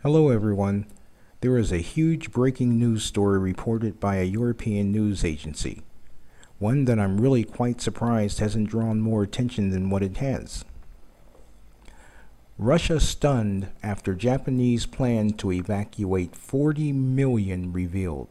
Hello everyone. There is a huge breaking news story reported by a European news agency. One that I'm really quite surprised hasn't drawn more attention than what it has. Russia stunned after Japanese plan to evacuate 40 million revealed.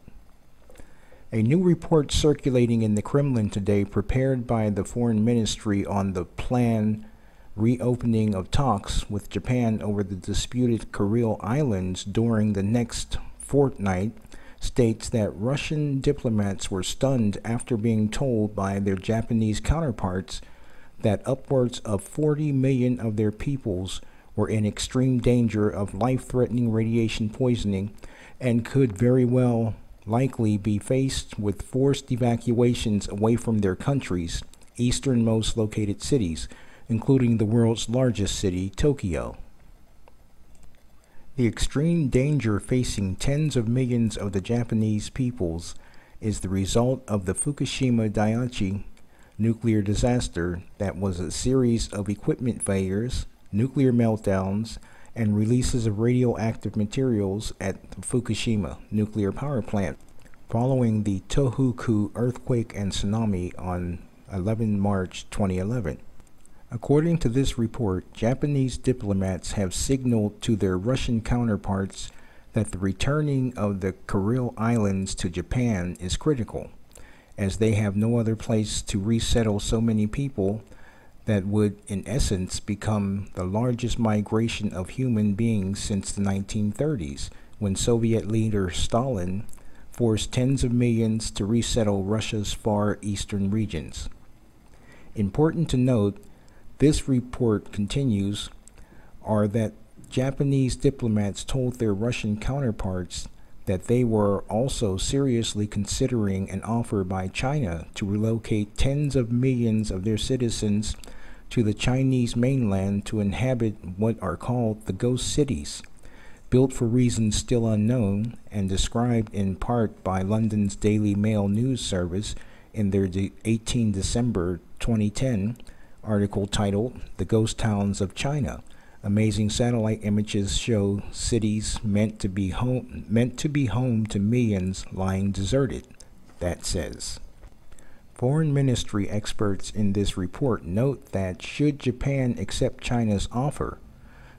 A new report circulating in the Kremlin today, prepared by the Foreign Ministry on the planned reopening of talks with Japan over the disputed Kuril Islands during the next fortnight, states that Russian diplomats were stunned after being told by their Japanese counterparts that upwards of 40 million of their peoples were in extreme danger of life-threatening radiation poisoning and could very well likely be faced with forced evacuations away from their countries' easternmost located cities, including the world's largest city, Tokyo. The extreme danger facing tens of millions of the Japanese peoples is the result of the Fukushima nuclear disaster that was a series of equipment failures, nuclear meltdowns, and releases of radioactive materials at the Fukushima nuclear power plant following the Tohoku earthquake and tsunami on 11 March 2011. According to this report, Japanese diplomats have signaled to their Russian counterparts that the returning of the Kuril Islands to Japan is critical, as they have no other place to resettle so many people that would, in essence, become the largest migration of human beings since the 1930s, when Soviet leader Stalin forced tens of millions to resettle Russia's far eastern regions. Important to note, this report continues, are that Japanese diplomats told their Russian counterparts that they were also seriously considering an offer by China to relocate tens of millions of their citizens to the Chinese mainland to inhabit what are called the ghost cities, built for reasons still unknown and described in part by London's Daily Mail news service in their 18 December 2010 article titled "The Ghost Towns of China. Amazing satellite images show cities meant to be home to millions lying deserted," that says. Foreign Ministry experts in this report note that should Japan accept China's offer,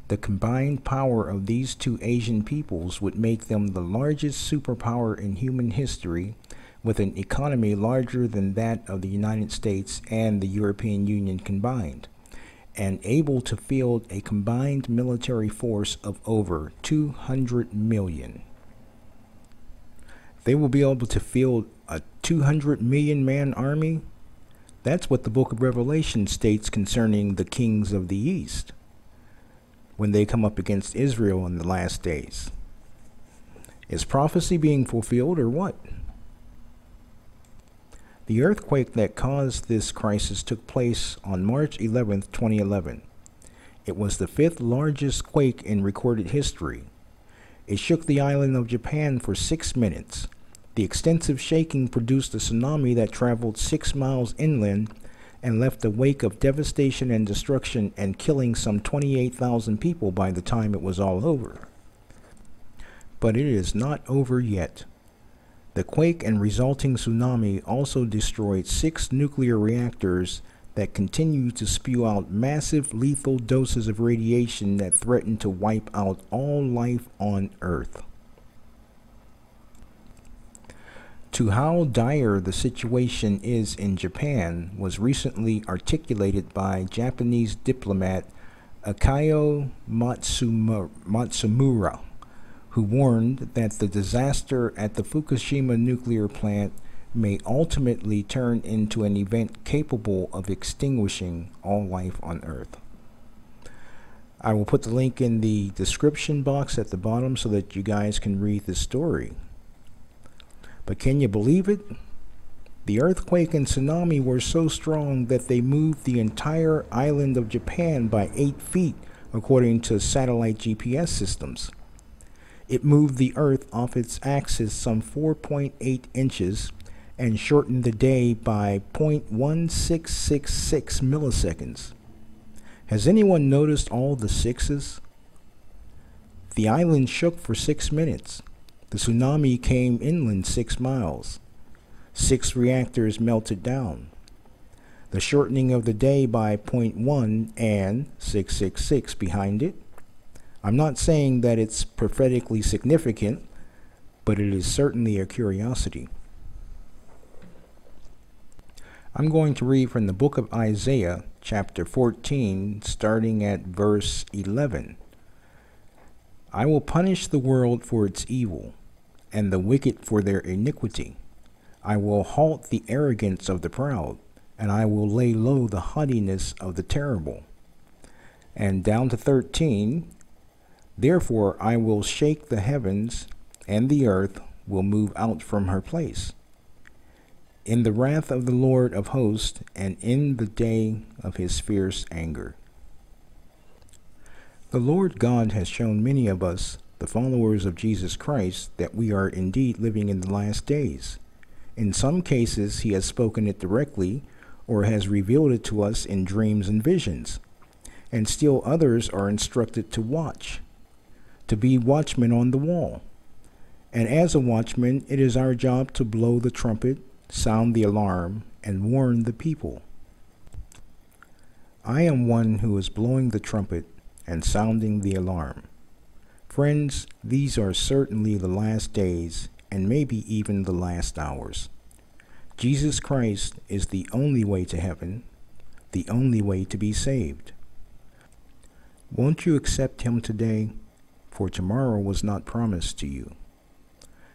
the combined power of these two Asian peoples would make them the largest superpower in human history, with an economy larger than that of the United States and the European Union combined, and able to field a combined military force of over 200 million. They will be able to field a 200 million man army? That's what the book of Revelation states concerning the kings of the East when they come up against Israel in the last days. Is prophecy being fulfilled or what? The earthquake that caused this crisis took place on March 11, 2011. It was the fifth largest quake in recorded history. It shook the island of Japan for 6 minutes. The extensive shaking produced a tsunami that traveled 6 miles inland and left a wake of devastation and destruction, and killing some 28,000 people by the time it was all over. But it is not over yet. The quake and resulting tsunami also destroyed 6 nuclear reactors that continue to spew out massive lethal doses of radiation that threaten to wipe out all life on Earth. To how dire the situation is in Japan was recently articulated by Japanese diplomat Akio Matsumura, who warned that the disaster at the Fukushima nuclear plant may ultimately turn into an event capable of extinguishing all life on Earth. I will put the link in the description box at the bottom so that you guys can read the story. But can you believe it? The earthquake and tsunami were so strong that they moved the entire island of Japan by 8 feet, according to satellite GPS systems. It moved the Earth off its axis some 4.8 inches and shortened the day by 0.1666 milliseconds. Has anyone noticed all the sixes? The island shook for 6 minutes. The tsunami came inland 6 miles. 6 reactors melted down. The shortening of the day by 0.1 and 666 behind it. I'm not saying that it's prophetically significant, but it is certainly a curiosity. I'm going to read from the book of Isaiah, chapter 14, starting at verse 11. I will punish the world for its evil, and the wicked for their iniquity. I will halt the arrogance of the proud, and I will lay low the haughtiness of the terrible. And down to 13, therefore I will shake the heavens, and the earth will move out from her place. In the wrath of the Lord of hosts, and in the day of his fierce anger. The Lord God has shown many of us, the followers of Jesus Christ, that we are indeed living in the last days. In some cases, he has spoken it directly, or has revealed it to us in dreams and visions. And still others are instructed to watch, to be watchmen on the wall. And as a watchman, it is our job to blow the trumpet, sound the alarm, and warn the people. I am one who is blowing the trumpet and sounding the alarm. Friends, these are certainly the last days, and maybe even the last hours. Jesus Christ is the only way to heaven, the only way to be saved. Won't you accept him today? For tomorrow was not promised to you.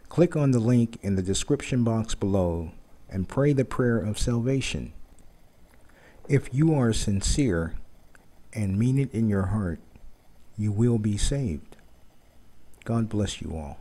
Click on the link in the description box below and pray the prayer of salvation. If you are sincere and mean it in your heart, you will be saved. God bless you all.